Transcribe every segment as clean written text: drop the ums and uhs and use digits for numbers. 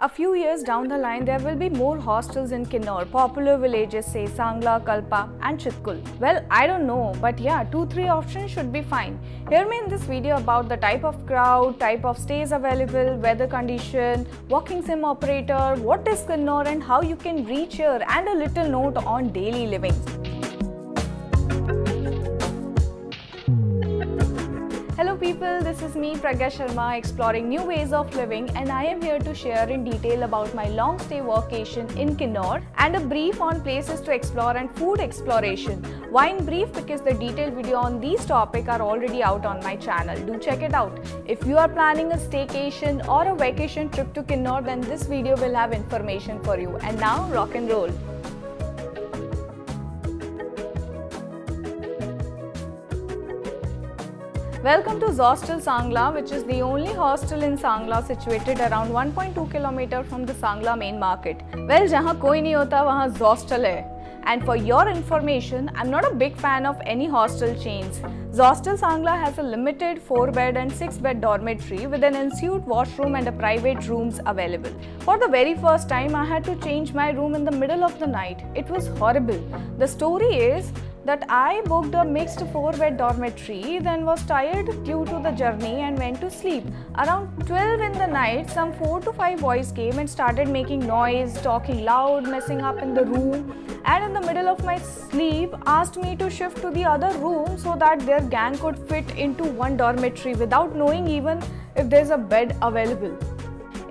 A few years down the line, there will be more hostels in Kinnaur. Popular villages say Sangla, Kalpa and Chitkul. Well, I don't know, but yeah, 2-3 options should be fine. Hear me in this video about the type of crowd, type of stays available, weather condition, walking sim operator, what is Kinnaur and how you can reach here, and a little note on daily living. Hello people, this is me Pragya Sharma exploring new ways of living, and I am here to share in detail about my long stay vacation in Kinnaur and a brief on places to explore and food exploration. Why in brief? Because the detailed video on these topics are already out on my channel. Do check it out. If you are planning a staycation or a vacation trip to Kinnaur, then this video will have information for you. And now rock and roll. Welcome to Zostel Sangla, which is the only hostel in Sangla situated around 1.2 km from the Sangla main market. Well, जहाँ कोई नहीं होता वहाँ Zostel है. And for your information, I'm not a big fan of any hostel chains. Zostel Sangla has a limited 4-bed and 6-bed dormitory with an ensuite washroom and a private rooms available. For the very first time, I had to change my room in the middle of the night. It was horrible. The story is that I booked a mixed 4-bed dormitory, then was tired due to the journey and went to sleep. Around 12 in the night, some 4 to 5 boys came and started making noise, talking loud, messing up in the room, and in the middle of my sleep asked me to shift to the other room so that their gang could fit into one dormitory without knowing even if there's a bed available.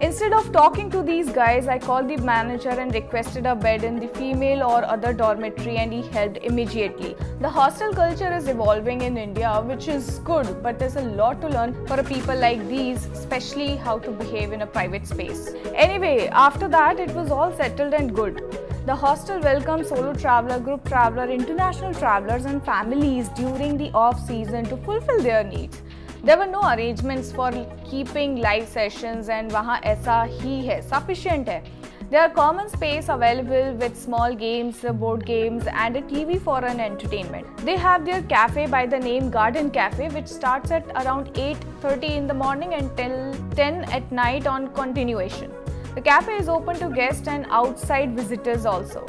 Instead of talking to these guys, I called the manager and requested a bed in the female or other dormitory, and he helped immediately. The hostel culture is evolving in India, which is good, but there's a lot to learn for people like these, especially how to behave in a private space. Anyway, after that, it was all settled and good. The hostel welcomes solo traveler, group traveler, international travelers and families during the off-season to fulfill their needs. There were no arrangements for keeping live sessions, and वहाँ ऐसा ही है, sufficient है. There are common space available with small games, board games and a TV for an entertainment. They have their cafe by the name Garden Cafe, which starts at around 8:30 in the morning until 10 at night on continuation. The cafe is open to guests and outside visitors also.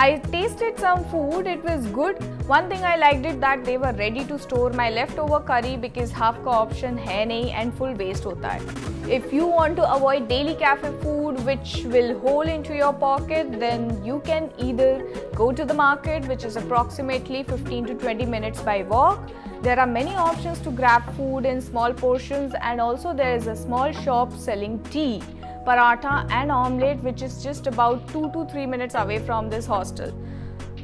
I tasted some food, it was good. One thing I liked it that they were ready to store my leftover curry because half का option है नहीं and full waste होता है. If you want to avoid daily cafe food which will hole into your pocket, then you can either go to the market, which is approximately 15 to 20 minutes by walk. There are many options to grab food in small portions, and also there is a small shop selling tea, paratha and omelette, which is just about 2 to 3 minutes away from this hostel.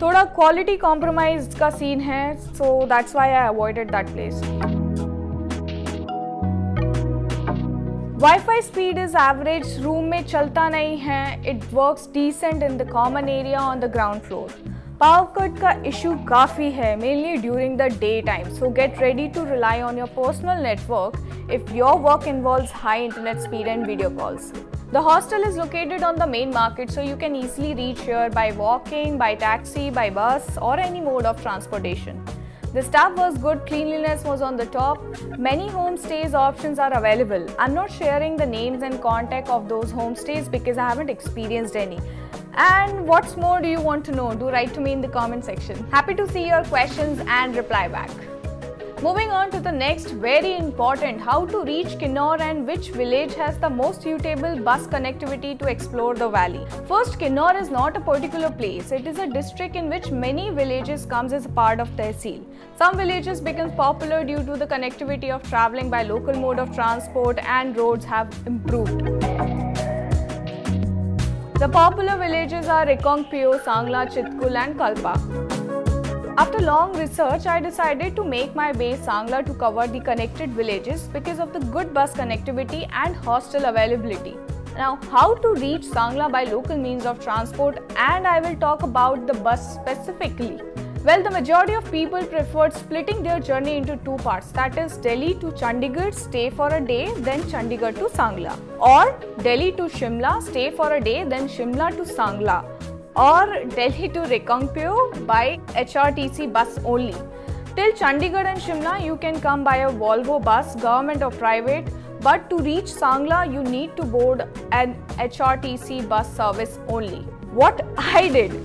थोड़ा quality compromise का scene है, so that's why I avoided that place. Wi-Fi speed is average, room में चलता नहीं है. It works decent in the common area on the ground floor. Power cut का issue काफ़ी है, mainly during the daytime, so get ready to rely on your personal network if your work involves high internet speed and video calls. The hostel is located on the main market, so you can easily reach here by walking, by taxi, by bus or any mode of transportation. The staff was good, cleanliness was on the top. Many homestays options are available. I'm not sharing the names and contact of those homestays because I haven't experienced any. And what's more do you want to know? Do write to me in the comment section. Happy to see your questions and reply back. Moving on to the next, very important, how to reach Kinnaur and which village has the most suitable bus connectivity to explore the valley. First, Kinnaur is not a particular place. It is a district in which many villages comes as a part of Tehsil. Some villages become popular due to the connectivity of travelling by local mode of transport, and roads have improved. The popular villages are Rekongpio, Sangla, Chitkul and Kalpa. After long research, I decided to make my base Sangla to cover the connected villages because of the good bus connectivity and hostel availability. Now, how to reach Sangla by local means of transport, and I will talk about the bus specifically. Well, the majority of people preferred splitting their journey into 2 parts, that is Delhi to Chandigarh, stay for a day, then Chandigarh to Sangla, or Delhi to Shimla, stay for a day, then Shimla to Sangla, or Delhi to Rekongpio by HRTC bus only. Till Chandigarh and Shimla, you can come by a Volvo bus, government or private, But to reach Sangla, you need to board an HRTC bus service only. What I did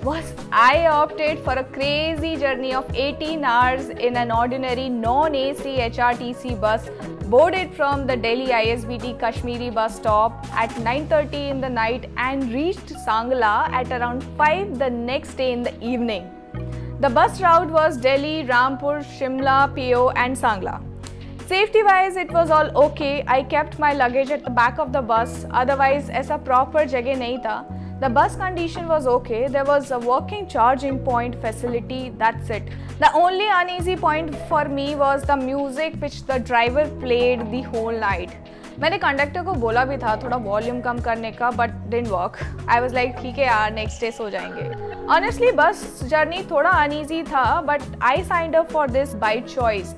was I opted for a crazy journey of 18 hours in an ordinary non-AC HRTC bus, boarded from the Delhi ISBT Kashmiri bus stop at 9:30 in the night and reached Sangla at around 5 the next day in the evening. The bus route was Delhi, Rampur, Shimla, PO and Sangla. Safety wise it was all okay. I kept my luggage at the back of the bus, otherwise ऐसा proper जगह नहीं था. The bus condition was okay. There was a working charging point facility, that's it. The only uneasy point for me was the music which the driver played the whole night. मैंने conductor को बोला भी था थोड़ा volume कम करने का, but didn't work. I was like ठीक है यार, next day सो जाएंगे. Honestly बस जर्नी थोड़ा uneasy था, but I signed up for this by choice.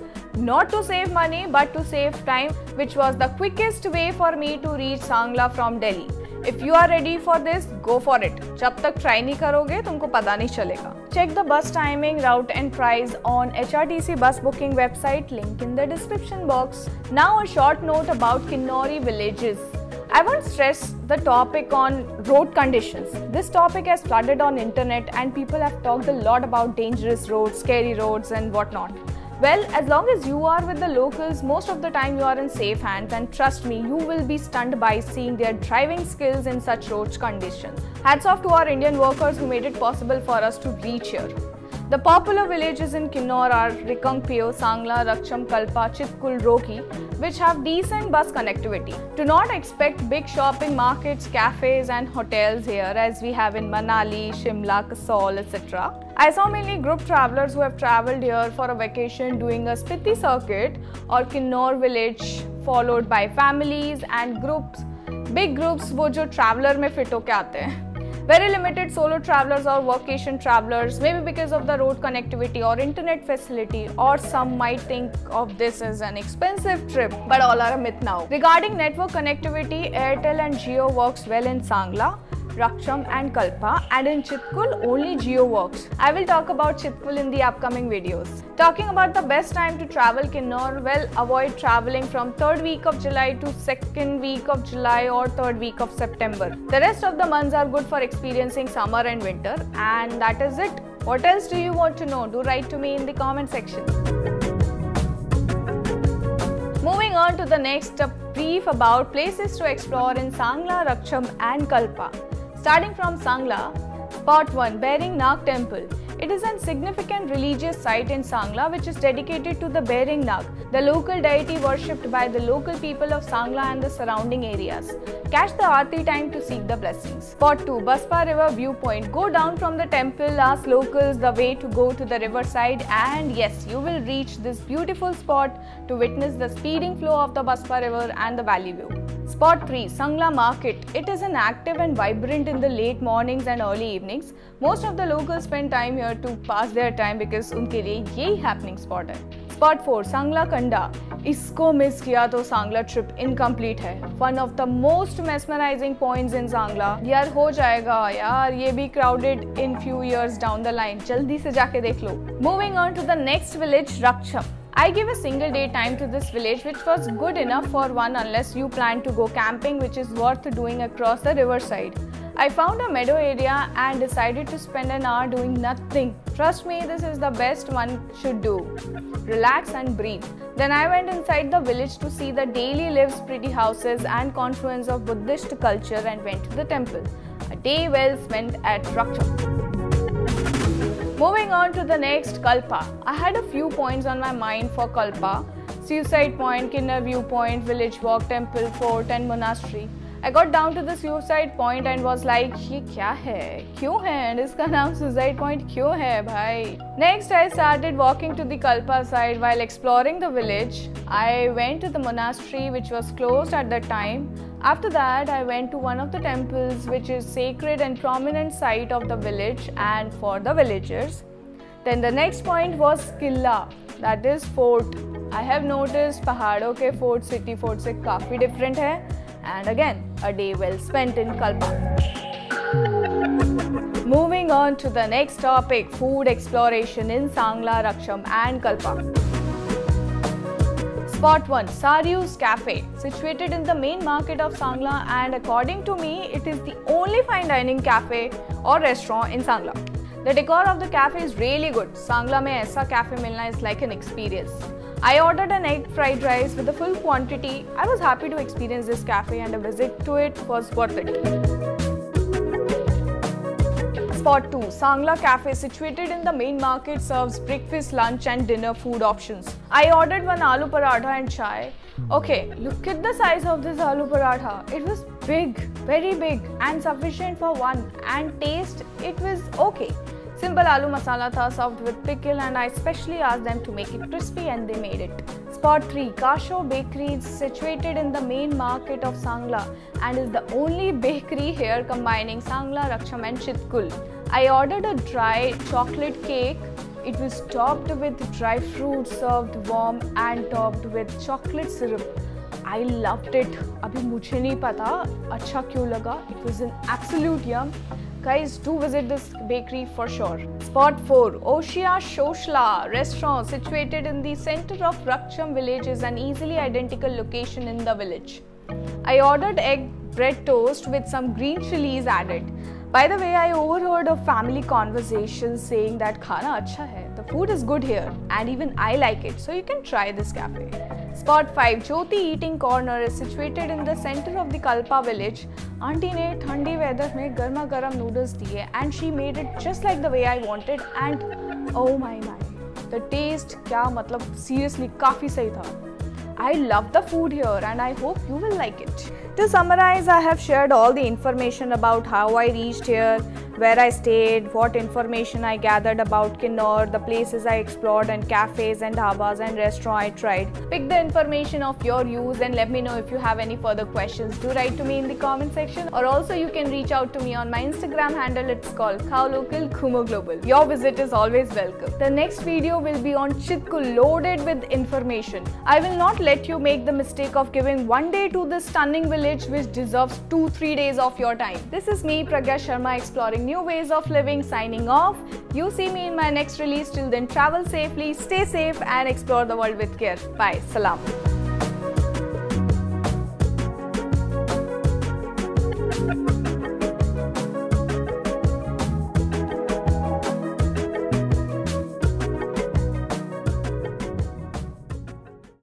Not to save money but to save time, which was the quickest way for me to reach Sangla from Delhi. If you are ready for this, go for it. जब तक try नहीं करोगे तुमको पता नहीं चलेगा. Check the bus timing, route and price on HRTC bus booking website, link in the description box. Now a short note about Kinnauri villages. I won't stress the topic on road conditions. This topic has flooded on internet and people have talked a lot about dangerous roads, scary roads and whatnot. Well, as long as you are with the locals, most of the time you are in safe hands, and trust me, you will be stunned by seeing their driving skills in such road conditions. Hats off to our Indian workers who made it possible for us to reach here. The popular villages in Kinnaur are Rikangpio, Sangla, Rakcham, Kalpa, Chitkul, Roki, which have decent bus connectivity. Do not expect big shopping markets, cafes and hotels here as we have in Manali, Shimla, Kasol, etc. I saw mainly group travelers who have travelled here for a vacation doing a Spiti circuit or Kinnaur village, followed by families and groups. Big groups वो जो traveler में fit होके आते हैं. Very limited solo travelers or vacation travelers, maybe because of the road connectivity or internet facility, or some might think of this as an expensive trip, but all are a myth now. Regarding network connectivity, Airtel and Jio works well in Sangla, Rakcham and Kalpa, and in Chitkul only Jio works. I will talk about Chitkul in the upcoming videos. Talking about the best time to travel Kinnaur, well, avoid travelling from 3rd week of July to 2nd week of July or 3rd week of September. The rest of the months are good for experiencing summer and winter, and that is it. What else do you want to know? Do write to me in the comment section. Moving on to the next, a brief about places to explore in Sangla, Rakcham and Kalpa. Starting from Sangla, Spot 1, Bering Nag Temple. It is a significant religious site in Sangla which is dedicated to the Bering Nag, the local deity worshipped by the local people of Sangla and the surrounding areas. Catch the Aarti time to seek the blessings. Spot 2, Baspa River Viewpoint. Go down from the temple, ask locals the way to go to the riverside, and yes, you will reach this beautiful spot to witness the speeding flow of the Baspa River and the valley view. Spot 3, Sangla Market. It is an active and vibrant in the late mornings and early evenings. Most of the locals spend time here to pass their time because उनके लिए यही happening spot है. Spot 4, Sangla Kanda. इसको miss किया तो Sangla trip incomplete है. One of the most mesmerizing points in Sangla. यार हो जाएगा यार, ये भी crowded in few years down the line. जल्दी से जाके देख लो. Moving on to the next village, Rakcham. I gave a single day time to this village, which was good enough for one unless you plan to go camping, which is worth doing across the riverside. I found a meadow area and decided to spend an hour doing nothing. Trust me, this is the best one should do. Relax and breathe. Then I went inside the village to see the daily lives, pretty houses and confluence of Buddhist culture and went to the temple. A day well spent at Rakcham. Moving on to the next, Kalpa. I had a few points on my mind for Kalpa. Suicide Point, Kinnaur Viewpoint, Village Walk, Temple, Fort and Monastery. I got down to the Suicide Point and was like, ये क्या है? क्यों है? And इसका नाम Suicide Point क्यों है भाई? Next I started walking to the Kalpa side while exploring the village. I went to the monastery which was closed at that time. After that, I went to one of the temples which is sacred and prominent site of the village and for the villagers. Then the next point was Killa, that is fort. I have noticed पहाड़ों के fort city fort से काफी different है. And again, a day well spent in Kalpa. Moving on to the next topic, food exploration in Sangla, Rakcham and Kalpa. Spot 1, Saryu's Cafe, situated in the main market of Sangla, and according to me, it is the only fine dining cafe or restaurant in Sangla. The decor of the cafe is really good. Sangla mein aisa cafe milna is like an experience. I ordered an egg fried rice with a full quantity. I was happy to experience this cafe and a visit to it was worth it. Spot 2, Sangla Cafe, situated in the main market, serves breakfast, lunch and dinner food options. I ordered one aloo paratha and chai. Okay, look at the size of this aloo paratha. It was big, very big and sufficient for one, and taste, it was okay. Simple aloo masala tha, served with pickle, and I specially asked them to make it crispy and they made it. Spot 3, Kasho Bakery, is situated in the main market of Sangla and is the only bakery here combining Sangla, Raksham and Chitkul. I ordered a dry chocolate cake. It was topped with dry fruit, served warm and topped with chocolate syrup. I loved it. Abhi mujhe nahi pata acha kyun laga. It was an absolute yum. Guys, do visit this bakery for sure. Spot 4, Oshia Shoshla restaurant, situated in the center of Rakcham village, is an easily identical location in the village. I ordered egg bread toast with some green chilies added. By the way, I overheard a family conversation saying that khana acha hai. The food is good here and even I like it, so you can try this cafe. Spot 5, Jyoti Eating Corner, is situated in the center of the Kalpa village. Auntie ne thandi weather mein garma garam noodles diye and she made it just like the way I wanted, and oh my, the taste kya matlab, seriously काफी सही था. I love the food here and I hope you will like it. To summarize, I have shared all the information about how I reached here, where I stayed, what information I gathered about Kinnaur, the places I explored and cafes and dhabas and restaurants I tried. Pick the information of your use and let me know if you have any further questions. Do write to me in the comment section, or also you can reach out to me on my Instagram handle. It's called Khao Local Ghumo Global. Your visit is always welcome. The next video will be on Chitkul, loaded with information. I will not let you make the mistake of giving one day to this stunning village which deserves 2-3 days of your time. This is me, Pragya Sharma, exploring new ways of living, signing off. You see me in my next release. Till then, travel safely, stay safe and explore the world with care. Bye. Salam.